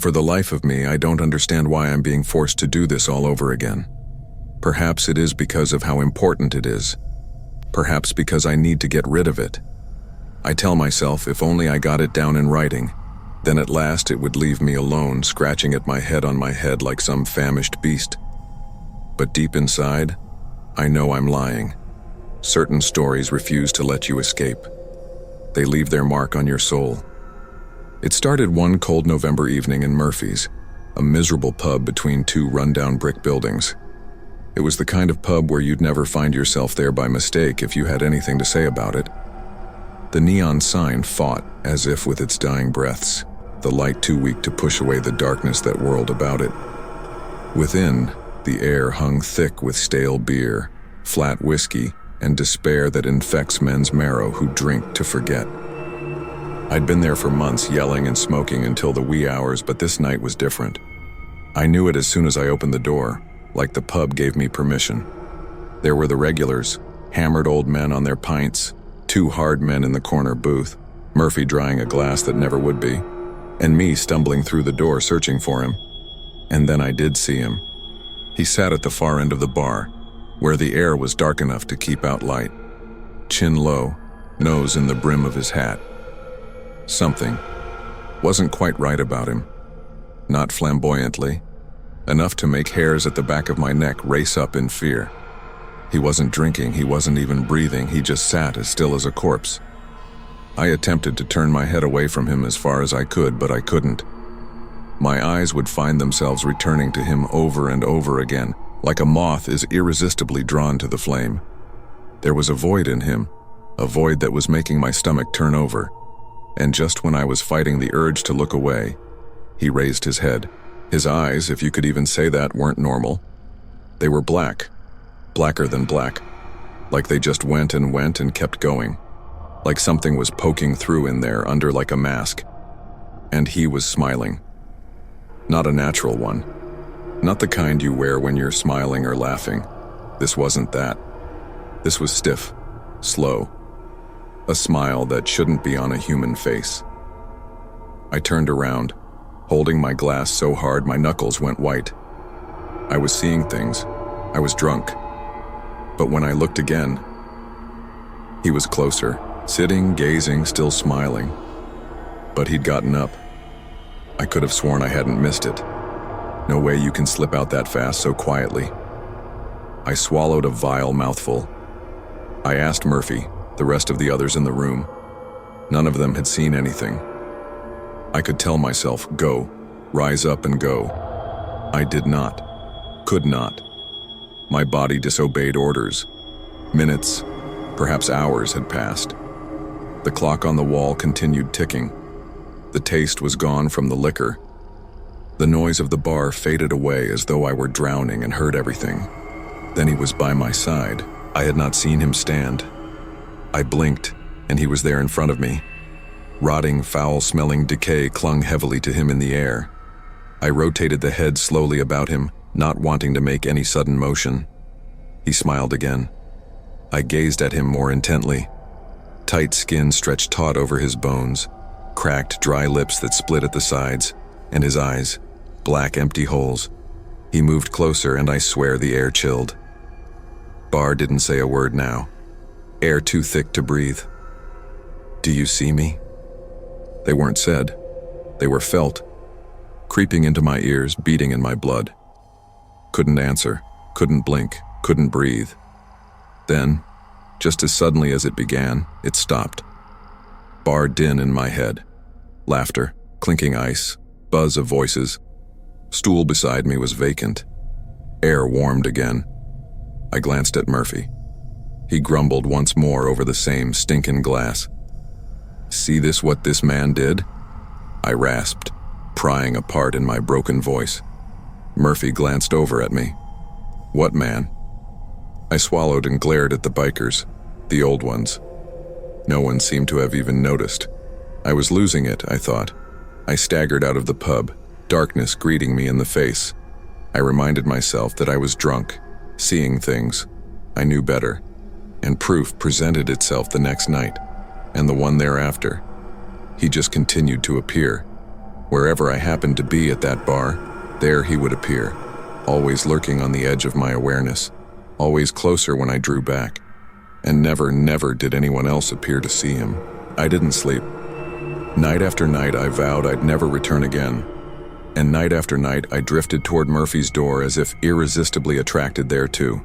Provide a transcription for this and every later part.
And for the life of me, I don't understand why I'm being forced to do this all over again. Perhaps it is because of how important it is. Perhaps because I need to get rid of it. I tell myself if only I got it down in writing, then at last it would leave me alone, scratching at my head on my head like some famished beast. But deep inside, I know I'm lying. Certain stories refuse to let you escape. They leave their mark on your soul. It started one cold November evening in Murphy's, a miserable pub between two rundown brick buildings. It was the kind of pub where you'd never find yourself there by mistake if you had anything to say about it. The neon sign fought as if with its dying breaths, the light too weak to push away the darkness that whirled about it. Within, the air hung thick with stale beer, flat whiskey, and despair that infects men's marrow who drink to forget. I'd been there for months yelling and smoking until the wee hours, but this night was different. I knew it as soon as I opened the door, like the pub gave me permission. There were the regulars, hammered old men on their pints, two hard men in the corner booth, Murphy drying a glass that never would be, and me stumbling through the door searching for him. And then I did see him. He sat at the far end of the bar, where the air was dark enough to keep out light. Chin low, nose in the brim of his hat. Something wasn't quite right about him. Not flamboyantly. Enough to make hairs at the back of my neck race up in fear. He wasn't drinking, he wasn't even breathing, he just sat as still as a corpse. I attempted to turn my head away from him as far as I could, but I couldn't. My eyes would find themselves returning to him over and over again, like a moth is irresistibly drawn to the flame. There was a void in him, a void that was making my stomach turn over, and just when I was fighting the urge to look away, he raised his head. His eyes, if you could even say that, weren't normal. They were black, blacker than black, like they just went and kept going, like something was poking through in there under like a mask. And he was smiling. Not a natural one. Not the kind you wear when you're smiling or laughing. This wasn't that. This was stiff, slow. A smile that shouldn't be on a human face. I turned around, holding my glass so hard my knuckles went white. I was seeing things. I was drunk. But when I looked again, he was closer, sitting, gazing, still smiling. But he'd gotten up. I could have sworn I hadn't missed it. No way you can slip out that fast so quietly. I swallowed a vile mouthful. I asked Murphy, the rest of the others in the room. None of them had seen anything. I could tell myself, go, rise up and go. I did not, could not. My body disobeyed orders. Minutes, perhaps hours had passed. The clock on the wall continued ticking. The taste was gone from the liquor. The noise of the bar faded away as though I were drowning and heard everything. Then he was by my side. I had not seen him stand. I blinked, and he was there in front of me. Rotting, foul-smelling decay clung heavily to him in the air. I rotated the head slowly about him, not wanting to make any sudden motion. He smiled again. I gazed at him more intently. Tight skin stretched taut over his bones, cracked, dry lips that split at the sides, and his eyes, black, empty holes. He moved closer, and I swear the air chilled. Bar didn't say a word now. Air too thick to breathe. Do you see me? They weren't said. They were felt, creeping into my ears, beating in my blood. Couldn't answer, couldn't blink, couldn't breathe. Then, just as suddenly as it began, it stopped. Bar din in my head. Laughter, clinking ice, buzz of voices. Stool beside me was vacant. Air warmed again. I glanced at Murphy. He grumbled once more over the same stinkin' glass. See this what this man did? I rasped, prying apart in my broken voice. Murphy glanced over at me. What man? I swallowed and glared at the bikers, the old ones. No one seemed to have even noticed. I was losing it, I thought. I staggered out of the pub, darkness greeting me in the face. I reminded myself that I was drunk, seeing things. I knew better. And proof presented itself the next night, and the one thereafter. He just continued to appear. Wherever I happened to be at that bar, there he would appear, always lurking on the edge of my awareness, always closer when I drew back. And never did anyone else appear to see him. I didn't sleep. Night after night I vowed I'd never return again. And night after night I drifted toward Murphy's door as if irresistibly attracted thereto.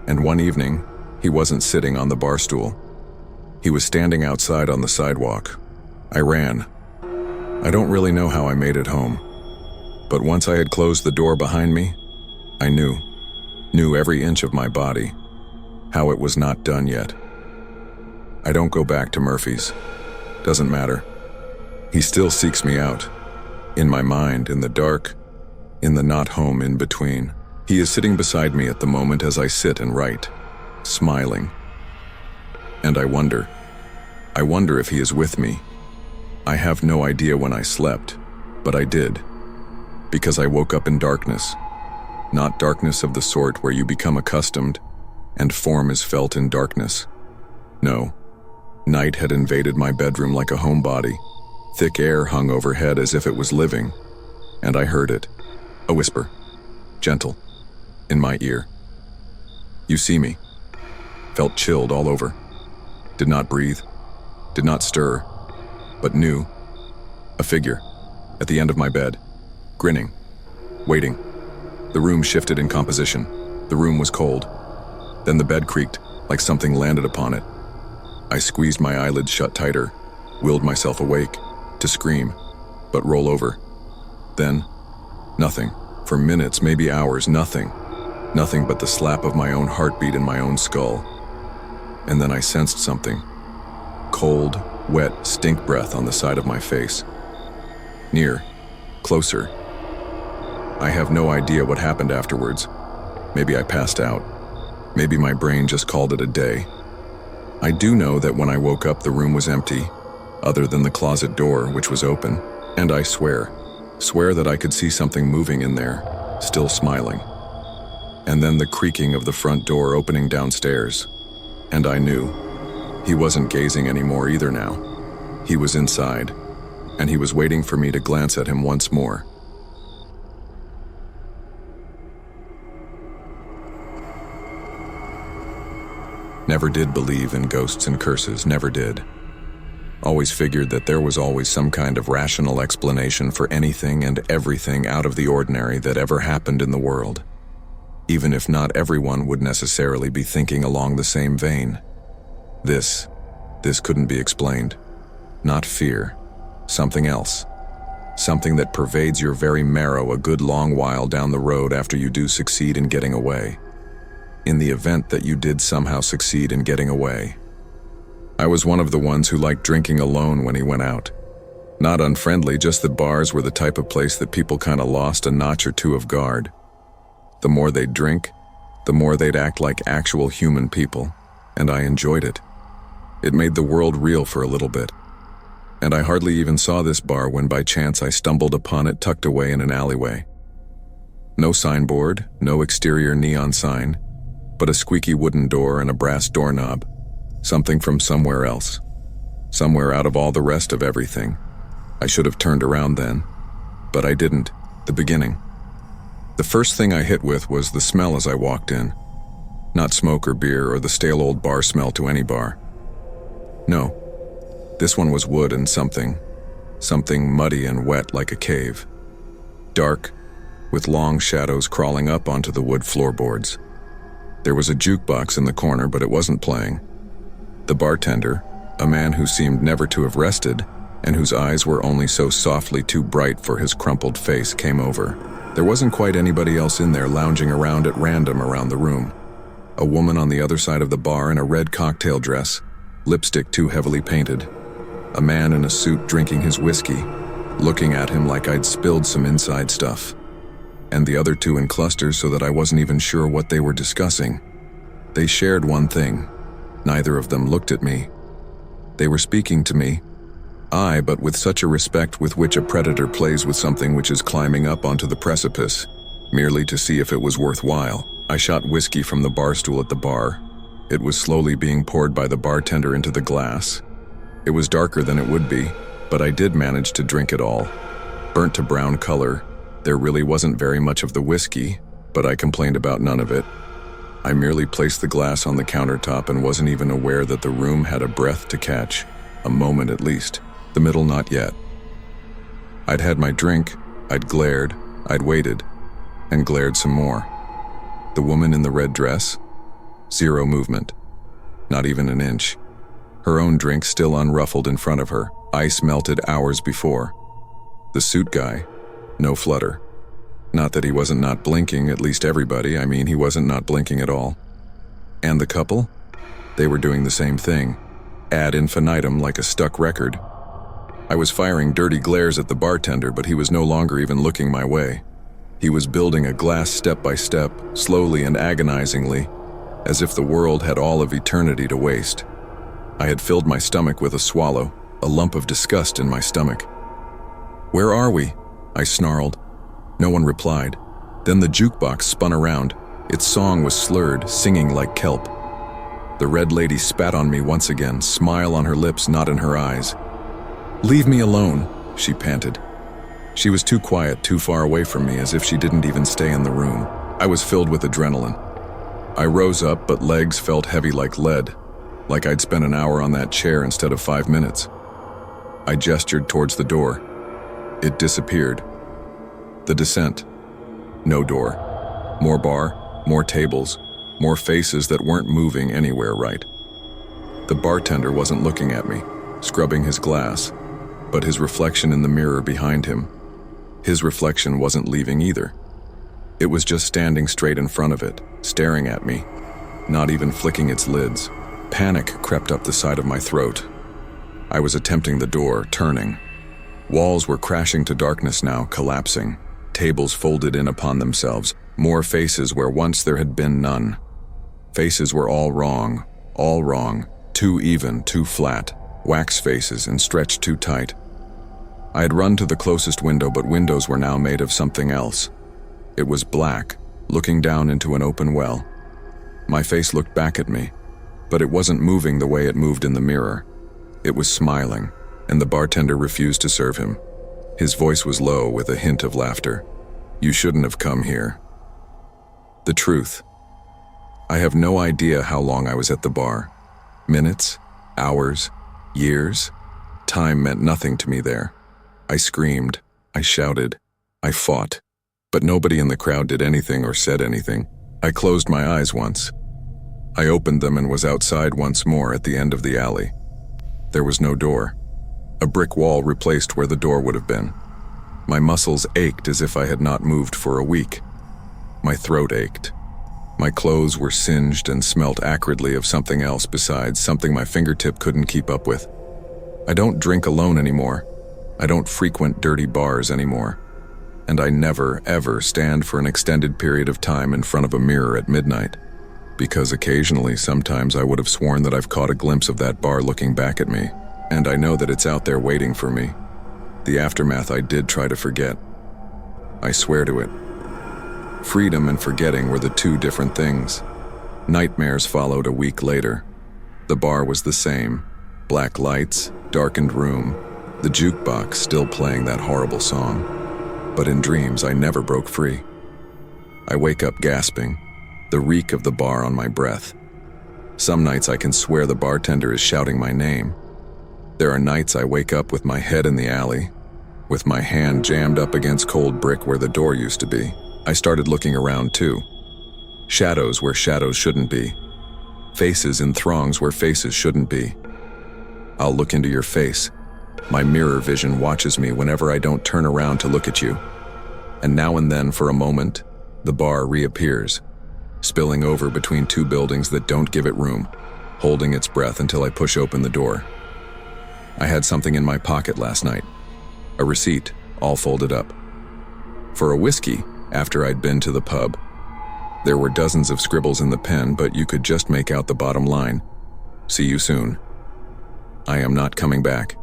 And one evening, he wasn't sitting on the bar stool. He was standing outside on the sidewalk. I ran. I don't really know how I made it home. But once I had closed the door behind me, I knew every inch of my body, how it was not done yet. I don't go back to Murphy's. Doesn't matter. He still seeks me out. In my mind, in the dark, in the not home in between. He is sitting beside me at the moment as I sit and write, smiling. And I wonder if he is with me. I have no idea when I slept, but I did. Because I woke up in darkness. Not darkness of the sort where you become accustomed and form is felt in darkness. No, night had invaded my bedroom like a homebody. Thick air hung overhead as if it was living, and I heard it, a whisper, gentle, in my ear. You see me. Felt chilled all over. Did not breathe, did not stir, but knew. A figure, at the end of my bed, grinning, waiting. The room shifted in composition. The room was cold. Then the bed creaked, like something landed upon it. I squeezed my eyelids shut tighter, willed myself awake, to scream, but roll over. Then, nothing. For minutes, maybe hours, nothing. Nothing but the slap of my own heartbeat in my own skull. And then I sensed something. Cold, wet, stink breath on the side of my face. Near, closer. I have no idea what happened afterwards. Maybe I passed out. Maybe my brain just called it a day. I do know that when I woke up, the room was empty, other than the closet door, which was open, and I swear that I could see something moving in there, still smiling. And then the creaking of the front door opening downstairs, and I knew. He wasn't gazing anymore either now. He was inside, and he was waiting for me to glance at him once more. Never did believe in ghosts and curses, never did. Always figured that there was always some kind of rational explanation for anything and everything out of the ordinary that ever happened in the world, even if not everyone would necessarily be thinking along the same vein. This couldn't be explained. Not fear, something else. Something that pervades your very marrow a good long while down the road after you do succeed in getting away. In the event that you did somehow succeed in getting away. I was one of the ones who liked drinking alone when he went out. Not unfriendly, just that bars were the type of place that people kinda lost a notch or two of guard. The more they'd drink, the more they'd act like actual human people, and I enjoyed it. It made the world real for a little bit. And I hardly even saw this bar when by chance I stumbled upon it tucked away in an alleyway. No signboard, no exterior neon sign, but a squeaky wooden door and a brass doorknob. Something from somewhere else. Somewhere out of all the rest of everything. I should have turned around then, but I didn't. The beginning. The first thing I hit with was the smell as I walked in. Not smoke or beer or the stale old bar smell to any bar. No. This one was wood and something muddy and wet like a cave. Dark, with long shadows crawling up onto the wood floorboards. There was a jukebox in the corner, but it wasn't playing. The bartender, a man who seemed never to have rested, and whose eyes were only so softly too bright for his crumpled face, came over. There wasn't quite anybody else in there lounging around at random around the room. A woman on the other side of the bar in a red cocktail dress, lipstick too heavily painted. A man in a suit drinking his whiskey, looking at him like I'd spilled some inside stuff. And the other two in clusters so that I wasn't even sure what they were discussing. They shared one thing. Neither of them looked at me. They were speaking to me. But with such a respect with which a predator plays with something which is climbing up onto the precipice, merely to see if it was worthwhile. I shot whiskey from the bar stool at the bar. It was slowly being poured by the bartender into the glass. It was darker than it would be, but I did manage to drink it all. burnt to brown color. There really wasn't very much of the whiskey, but I complained about none of it. I merely placed the glass on the countertop and wasn't even aware that the room had a breath to catch, a moment at least, the middle not yet. I'd had my drink, I'd glared, I'd waited, and glared some more. The woman in the red dress? Zero movement. Not even an inch. Her own drink still unruffled in front of her, ice melted hours before. The suit guy? No flutter. Not that he wasn't not blinking, at least everybody, he wasn't not blinking at all. And the couple? They were doing the same thing, ad infinitum like a stuck record. I was firing dirty glares at the bartender, but he was no longer even looking my way. He was building a glass step by step, slowly and agonizingly, as if the world had all of eternity to waste. I had filled my stomach with a swallow, a lump of disgust in my stomach. "Where are we?" I snarled. No one replied. Then the jukebox spun around. Its song was slurred, singing like kelp. The red lady spat on me once again, smile on her lips, not in her eyes. "Leave me alone," she panted. She was too quiet, too far away from me, as if she didn't even stay in the room. I was filled with adrenaline. I rose up, but legs felt heavy like lead, like I'd spent an hour on that chair instead of 5 minutes. I gestured towards the door. It disappeared. The descent. No door. More bar, more tables, more faces that weren't moving anywhere right. The bartender wasn't looking at me, scrubbing his glass, but his reflection in the mirror behind him. His reflection wasn't leaving either. It was just standing straight in front of it, staring at me, not even flicking its lids. Panic crept up the side of my throat. I was attempting the door, turning. Walls were crashing to darkness now, collapsing. Tables folded in upon themselves, more faces where once there had been none. Faces were all wrong, too even, too flat, wax faces and stretched too tight. I had run to the closest window, but windows were now made of something else. It was black, looking down into an open well. My face looked back at me, but it wasn't moving the way it moved in the mirror. It was smiling, and the bartender refused to serve him. His voice was low with a hint of laughter. "You shouldn't have come here." The truth. I have no idea how long I was at the bar. Minutes? Hours? Years? Time meant nothing to me there. I screamed. I shouted. I fought. But nobody in the crowd did anything or said anything. I closed my eyes once. I opened them and was outside once more at the end of the alley. There was no door. A brick wall replaced where the door would have been. My muscles ached as if I had not moved for a week. My throat ached. My clothes were singed and smelt acridly of something else besides, something my fingertip couldn't keep up with. I don't drink alone anymore. I don't frequent dirty bars anymore. And I never, ever stand for an extended period of time in front of a mirror at midnight. Because occasionally, sometimes I would have sworn that I've caught a glimpse of that bar looking back at me. And I know that it's out there waiting for me. The aftermath I did try to forget. I swear to it. Freedom and forgetting were the two different things. Nightmares followed a week later. The bar was the same. Black lights, darkened room, the jukebox still playing that horrible song. But in dreams, I never broke free. I wake up gasping, the reek of the bar on my breath. Some nights I can swear the bartender is shouting my name. There are nights I wake up with my head in the alley, with my hand jammed up against cold brick where the door used to be. I started looking around too. Shadows where shadows shouldn't be. Faces in throngs where faces shouldn't be. I'll look into your face. My mirror vision watches me whenever I don't turn around to look at you. And now and then, for a moment, the bar reappears, spilling over between two buildings that don't give it room, holding its breath until I push open the door. I had something in my pocket last night. A receipt, all folded up. For a whiskey, after I'd been to the pub. There were dozens of scribbles in the pen, but you could just make out the bottom line. See you soon. I am not coming back.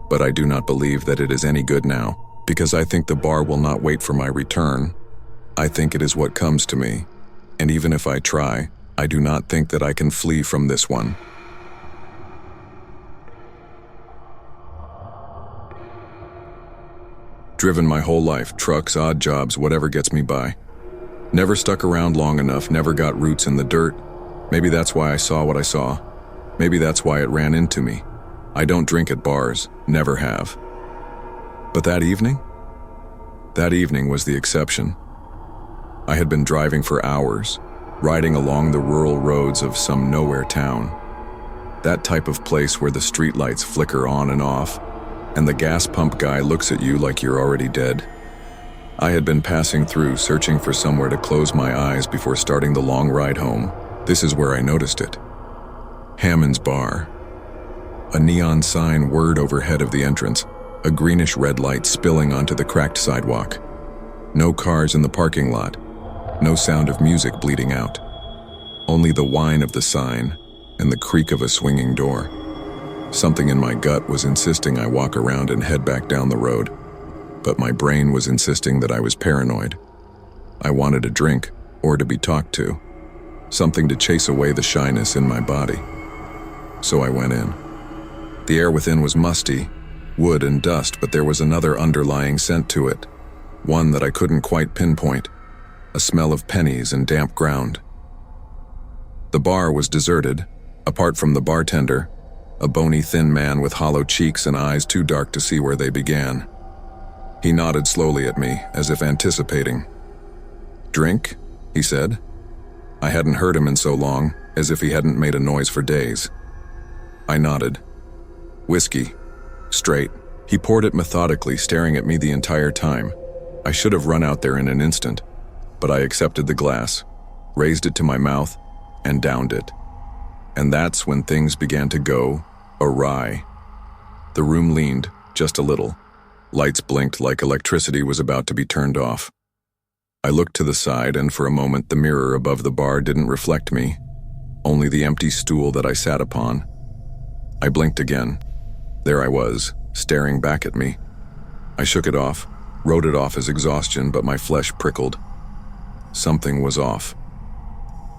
But I do not believe that it is any good now, because I think the bar will not wait for my return. I think it is what comes to me. And even if I try, I do not think that I can flee from this one. Driven my whole life, trucks, odd jobs, whatever gets me by. Never stuck around long enough, never got roots in the dirt. Maybe that's why I saw what I saw. Maybe that's why it ran into me. I don't drink at bars, never have. But that evening? That evening was the exception. I had been driving for hours, riding along the rural roads of some nowhere town. That type of place where the streetlights flicker on and off, and the gas pump guy looks at you like you're already dead. I had been passing through, searching for somewhere to close my eyes before starting the long ride home. This is where I noticed it. Hammond's Bar. A neon sign whirred overhead of the entrance, a greenish red light spilling onto the cracked sidewalk. No cars in the parking lot, no sound of music bleeding out. Only the whine of the sign and the creak of a swinging door. Something in my gut was insisting I walk around and head back down the road, but my brain was insisting that I was paranoid. I wanted a drink, or to be talked to, something to chase away the shyness in my body. So I went in. The air within was musty, wood and dust, but there was another underlying scent to it, one that I couldn't quite pinpoint, a smell of pennies and damp ground. The bar was deserted, apart from the bartender, a bony thin man with hollow cheeks and eyes too dark to see where they began. He nodded slowly at me, as if anticipating. "Drink?" he said. I hadn't heard him in so long, as if he hadn't made a noise for days. I nodded. "Whiskey. Straight." He poured it methodically, staring at me the entire time. I should have run out there in an instant, but I accepted the glass, raised it to my mouth, and downed it. And that's when things began to go awry. The room leaned, just a little. Lights blinked like electricity was about to be turned off. I looked to the side, and for a moment the mirror above the bar didn't reflect me, only the empty stool that I sat upon. I blinked again. There I was, staring back at me. I shook it off, wrote it off as exhaustion, but my flesh prickled. Something was off.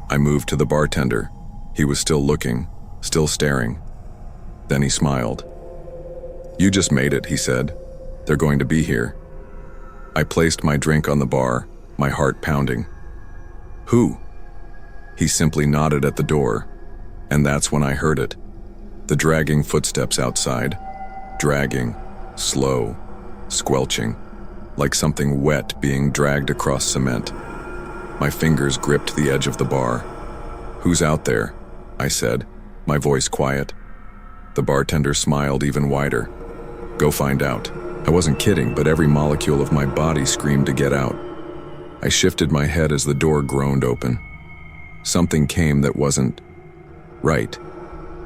I moved to the bartender. He was still looking, still staring. Then he smiled. "You just made it," he said. "They're going to be here." I placed my drink on the bar, my heart pounding. "Who?" He simply nodded at the door, and that's when I heard it. The dragging footsteps outside. Dragging, slow, squelching, like something wet being dragged across cement. My fingers gripped the edge of the bar. "Who's out there?" I said, my voice quiet. The bartender smiled even wider. "Go find out." I wasn't kidding, but every molecule of my body screamed to get out. I shifted my head as the door groaned open. Something came that wasn't right.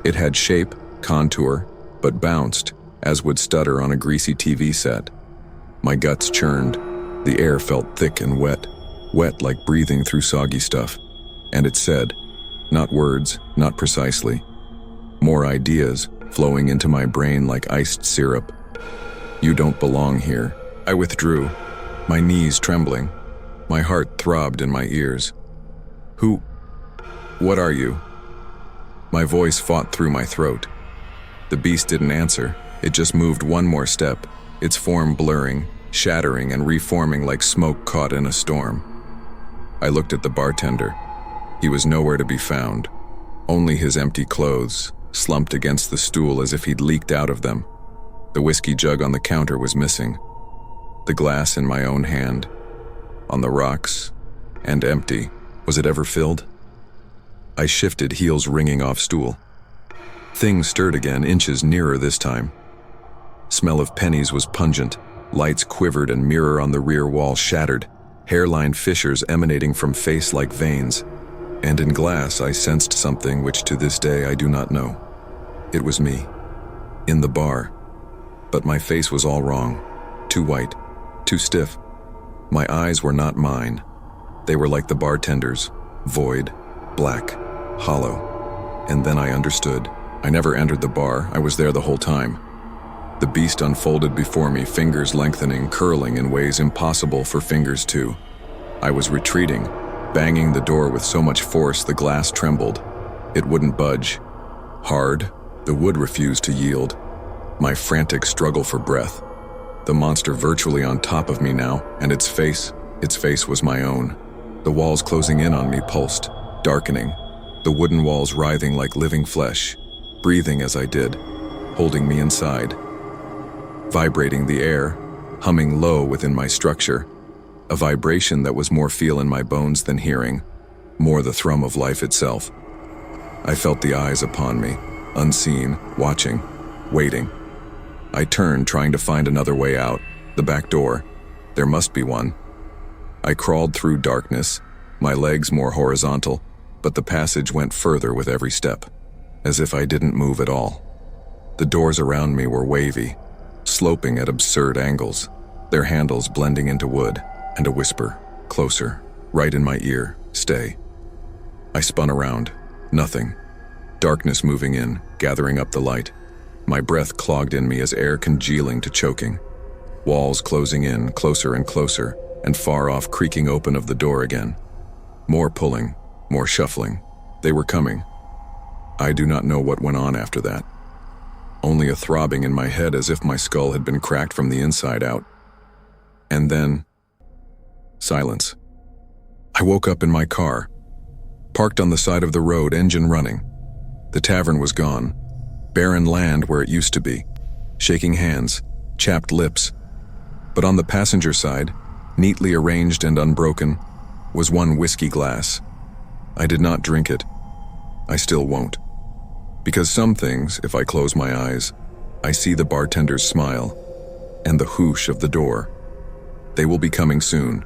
It had shape, contour, but bounced, as would stutter on a greasy TV set. My guts churned. The air felt thick and wet like breathing through soggy stuff. And it said, not words, not precisely, more ideas flowing into my brain like iced syrup. "You don't belong here." I withdrew, my knees trembling. My heart throbbed in my ears. "Who? What are you?" My voice fought through my throat. The beast didn't answer. It just moved one more step, its form blurring, shattering and reforming like smoke caught in a storm. I looked at the bartender. He was nowhere to be found. Only his empty clothes, slumped against the stool as if he'd leaked out of them. The whiskey jug on the counter was missing. The glass in my own hand, on the rocks, and empty. Was it ever filled? I shifted, heels ringing off stool. Things stirred again, inches nearer this time. Smell of pennies was pungent. Lights quivered and mirror on the rear wall shattered, hairline fissures emanating from face like veins. And in glass I sensed something which to this day I do not know. It was me, in the bar. But my face was all wrong. Too white, too stiff. My eyes were not mine. They were like the bartender's, void, black, hollow. And then I understood. I never entered the bar. I was there the whole time. The beast unfolded before me, fingers lengthening, curling in ways impossible for fingers to. I was retreating, banging the door with so much force the glass trembled. It wouldn't budge. Hard, the wood refused to yield. My frantic struggle for breath. The monster virtually on top of me now, and its face was my own. The walls closing in on me pulsed, darkening, the wooden walls writhing like living flesh, breathing as I did, holding me inside. Vibrating the air, humming low within my structure, a vibration that was more feel in my bones than hearing, more the thrum of life itself. I felt the eyes upon me, unseen, watching, waiting. I turned, trying to find another way out, the back door. There must be one. I crawled through darkness, my legs more horizontal, but the passage went further with every step, as if I didn't move at all. The doors around me were wavy, sloping at absurd angles, their handles blending into wood, and a whisper, closer, right in my ear, stay. I spun around, nothing. Darkness moving in, gathering up the light. My breath clogged in me as air congealing to choking. Walls closing in, closer and closer, and far off creaking open of the door again. More pulling, more shuffling. They were coming. I do not know what went on after that. Only a throbbing in my head as if my skull had been cracked from the inside out. And then, silence. I woke up in my car, parked on the side of the road, engine running. The tavern was gone, barren land where it used to be, shaking hands, chapped lips. But on the passenger side, neatly arranged and unbroken, was one whiskey glass. I did not drink it. I still won't. Because some things, if I close my eyes, I see the bartender's smile and the whoosh of the door. They will be coming soon.